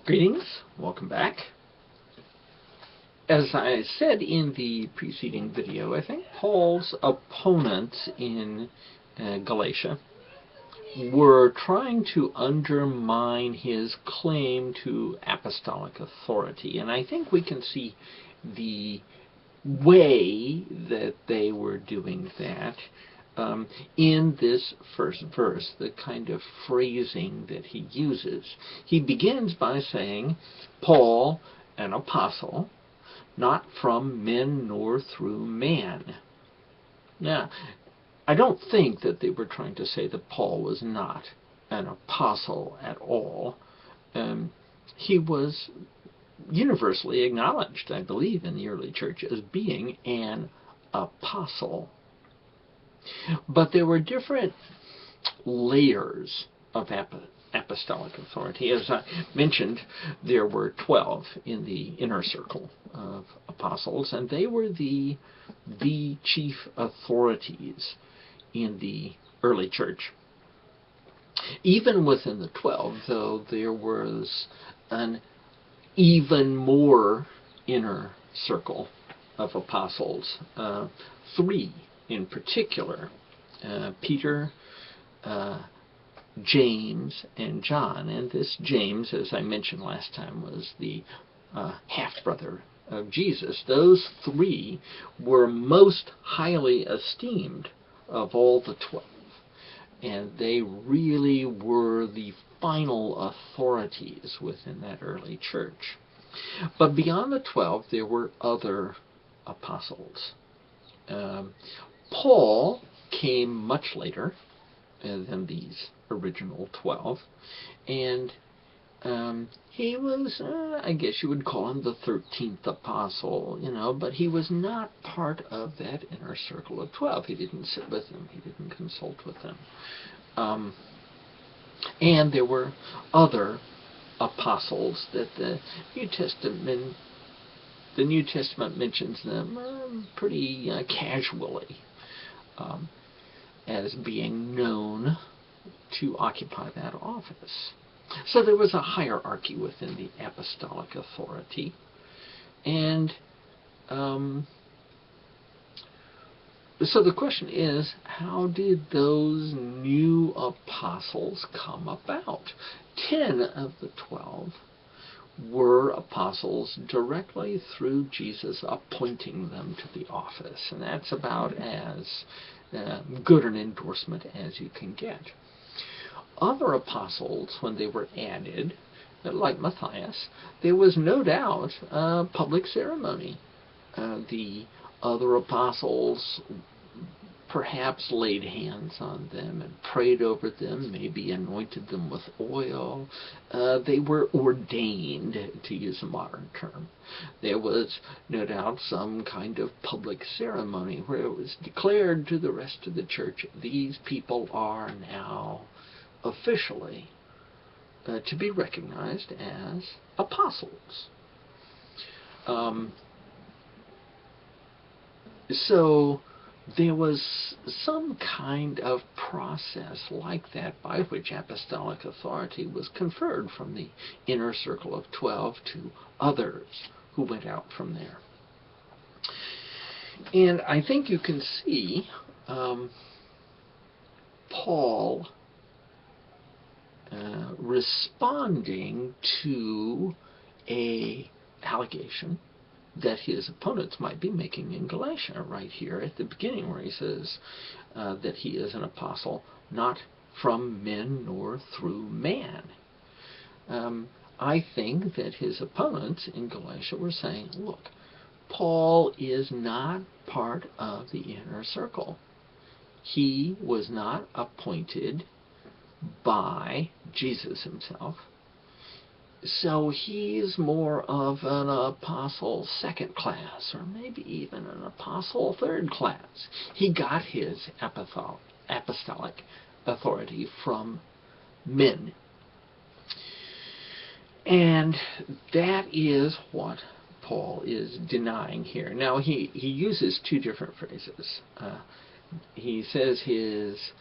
Greetings, welcome back. As I said in the preceding video, I think Paul's opponents in Galatia were trying to undermine his claim to apostolic authority. And I think we can see the way that they were doing that in this first verse, the kind of phrasing that he uses. He begins by saying, Paul, an apostle, not from men nor through man. Now, I don't think that they were trying to say that Paul was not an apostle at all. He was universally acknowledged, I believe, in the early church as being an apostle. But there were different layers of apostolic authority. As I mentioned, there were 12 in the inner circle of apostles, and they were the chief authorities in the early church. Even within the 12, though, there was an even more inner circle of apostles, 3 in particular, Peter, James, and John. And this James, as I mentioned last time, was the half-brother of Jesus. Those 3 were most highly esteemed of all the 12. And they really were the final authorities within that early church. But beyond the 12, there were other apostles. Paul came much later than these original 12, and he was, I guess you would call him the 13th apostle, but he was not part of that inner circle of 12. He didn't sit with them. He didn't consult with them. And there were other apostles that the New Testament mentions them pretty casually as being known to occupy that office. So there was a hierarchy within the apostolic authority. And so the question is, how did those new apostles come about? 10 of the 12 were apostles directly through Jesus appointing them to the office. And that's about as good an endorsement as you can get. Other apostles, when they were added, like Matthias, there was no doubt a public ceremony. The other apostles perhaps laid hands on them and prayed over them, maybe anointed them with oil. They were ordained, to use a modern term. There was no doubt some kind of public ceremony where it was declared to the rest of the church, these people are now officially to be recognized as apostles. So there was some kind of process like that by which apostolic authority was conferred from the inner circle of 12 to others who went out from there. And I think you can see Paul responding to an allegation that his opponents might be making in Galatia right here at the beginning, where he says that he is an apostle not from men nor through man. I think that his opponents in Galatia were saying, look, Paul is not part of the inner circle. He was not appointed by Jesus himself. So he's more of an apostle second class, or maybe even an apostle third class. He got his apostolic authority from men. And that is what Paul is denying here. Now, he uses 2 different phrases. He says his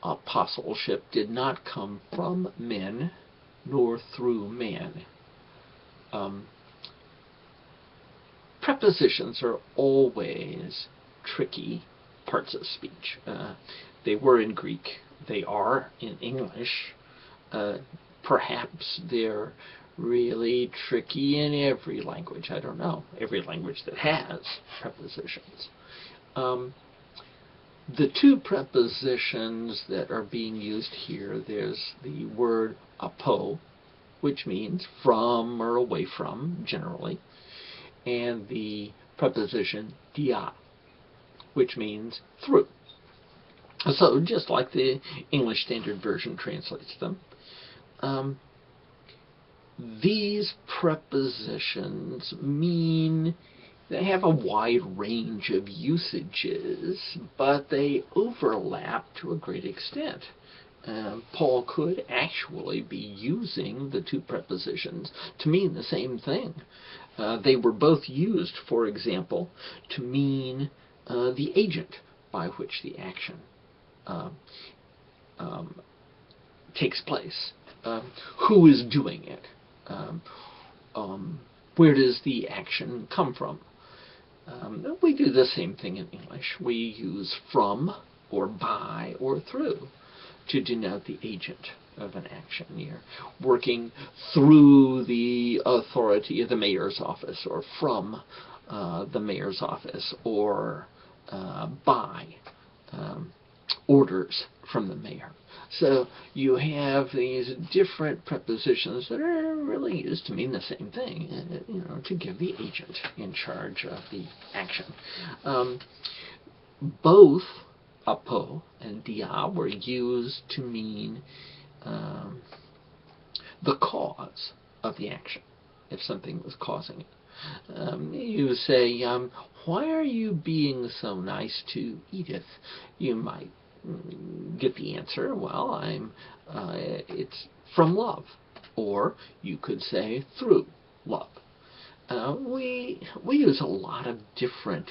apostleship did not come from men, nor through man. Prepositions are always tricky parts of speech. They were in Greek. They are in English. Perhaps they're really tricky in every language. I don't know. Every language that has prepositions. The two prepositions that are being used here, there's the word apo, which means from or away from, generally, and the preposition dia, which means through. So just like the English Standard Version translates them, these prepositions mean they have a wide range of usages, but they overlap to a great extent. Paul could actually be using the two prepositions to mean the same thing. They were both used, for example, to mean the agent by which the action takes place. Who is doing it? Where does the action come from? We do the same thing in English. We use from or by or through to denote the agent of an action. You're working through the authority of the mayor's office, or from the mayor's office, or by orders from the mayor. So you have these different prepositions that are really used to mean the same thing, to give the agent in charge of the action. Both apo and dia were used to mean the cause of the action, if something was causing it. You say, why are you being so nice to Edith? You might get the answer, well, it's from love. Or you could say through love. We use a lot of different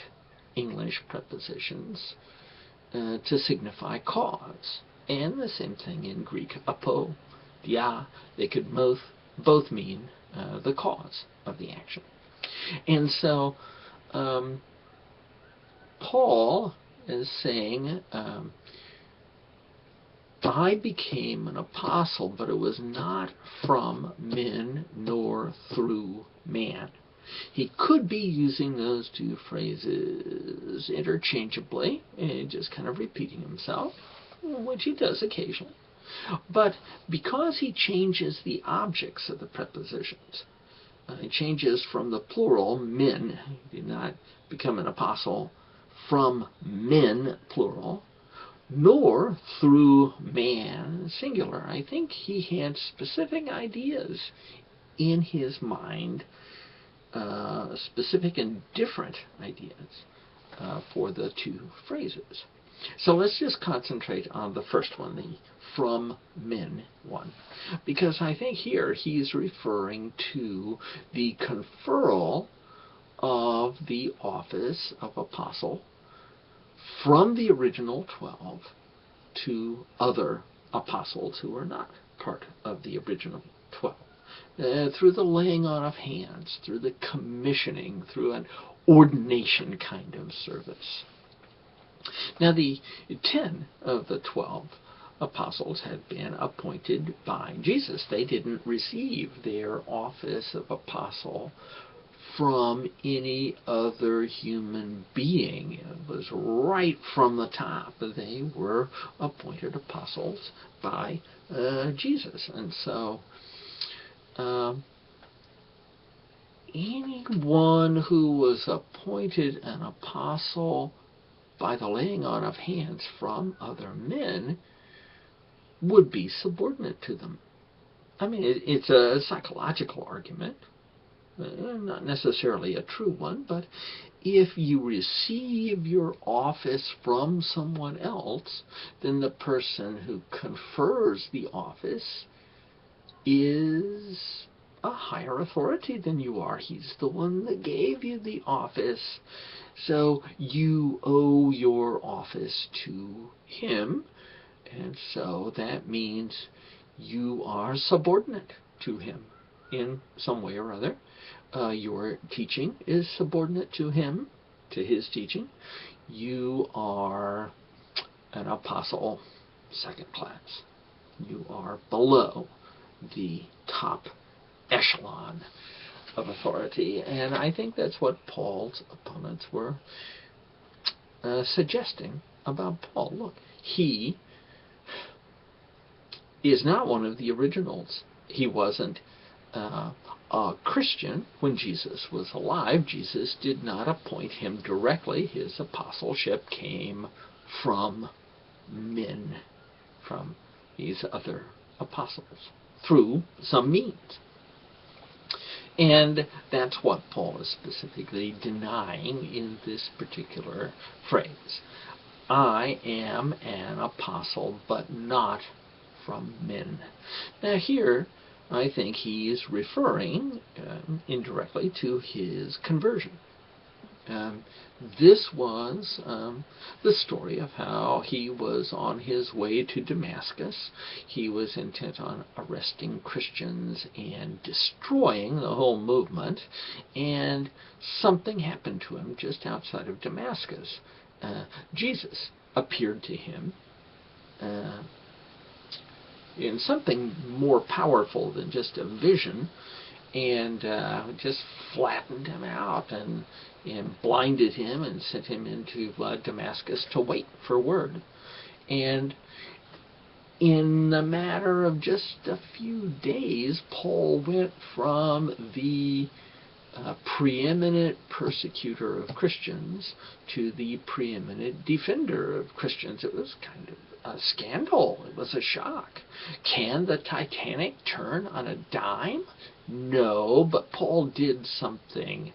English prepositions to signify cause. And the same thing in Greek, apo, dia, they could both mean the cause of the action. And so Paul is saying, I became an apostle, but it was not from men nor through man. He could be using those two phrases interchangeably, and just kind of repeating himself, which he does occasionally. But because he changes the objects of the prepositions, he changes from the plural, men. He did not become an apostle from men, plural, nor through man, singular. I think he had specific ideas in his mind, specific and different ideas for the two phrases. So let's just concentrate on the first one, the from men one, because I think here he's referring to the conferral of the office of apostle from the original 12 to other apostles who are not part of the original 12. Through the laying on of hands, through the commissioning, through an ordination kind of service. Now, the 10 of the 12 apostles had been appointed by Jesus. They didn't receive their office of apostle from any other human being. It was right from the top. They were appointed apostles by Jesus. And so anyone who was appointed an apostle by the laying on of hands from other men would be subordinate to them. I mean, it's a psychological argument, not necessarily a true one, but if you receive your office from someone else, then the person who confers the office is a higher authority than you are. He's the one that gave you the office, so you owe your office to him, and so that means you are subordinate to him in some way or other. Your teaching is subordinate to him, to his teaching. You are an apostle second class. You are below the top echelon of authority. And I think that's what Paul's opponents were suggesting about Paul. Look, he is not one of the originals. He wasn't a Christian when Jesus was alive. Jesus did not appoint him directly. His apostleship came from men, from these other apostles, through some means. And that's what Paul is specifically denying in this particular phrase. I am an apostle, but not from men. Now here, I think he is referring indirectly to his conversion. This was the story of how he was on his way to Damascus. He was intent on arresting Christians and destroying the whole movement, and something happened to him just outside of Damascus. Jesus appeared to him in something more powerful than just a vision, and just flattened him out and blinded him and sent him into Damascus to wait for word. And in a matter of just a few days, Paul went from the preeminent persecutor of Christians to the preeminent defender of Christians. It was kind of a scandal. It was a shock. Can the Titanic turn on a dime? No, but Paul did something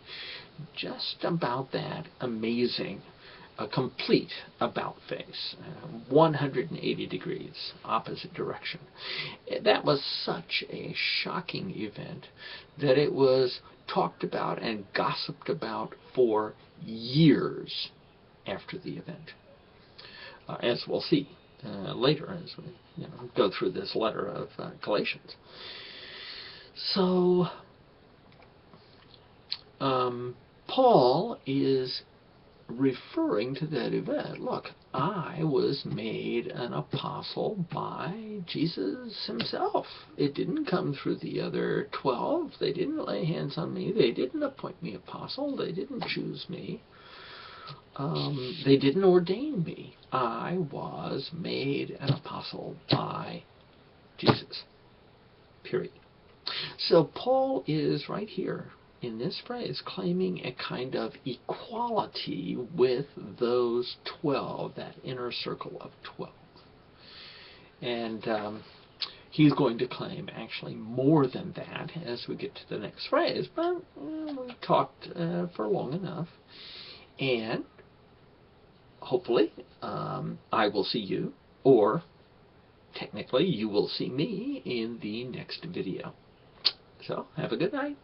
just about that amazing, a complete about-face, 180 degrees, opposite direction. That was such a shocking event that it was talked about and gossiped about for years after the event, as we'll see later as we go through this letter of Galatians. So Paul is referring to that event. Look, I was made an apostle by Jesus himself. It didn't come through the other 12. They didn't lay hands on me. They didn't appoint me apostle. They didn't choose me. They didn't ordain me. I was made an apostle by Jesus. Period. So Paul is right here in this phrase claiming a kind of equality with those 12, that inner circle of 12. And he's going to claim actually more than that as we get to the next phrase. But we've talked for long enough. And hopefully I will see you, or technically you will see me in the next video. So have a good night.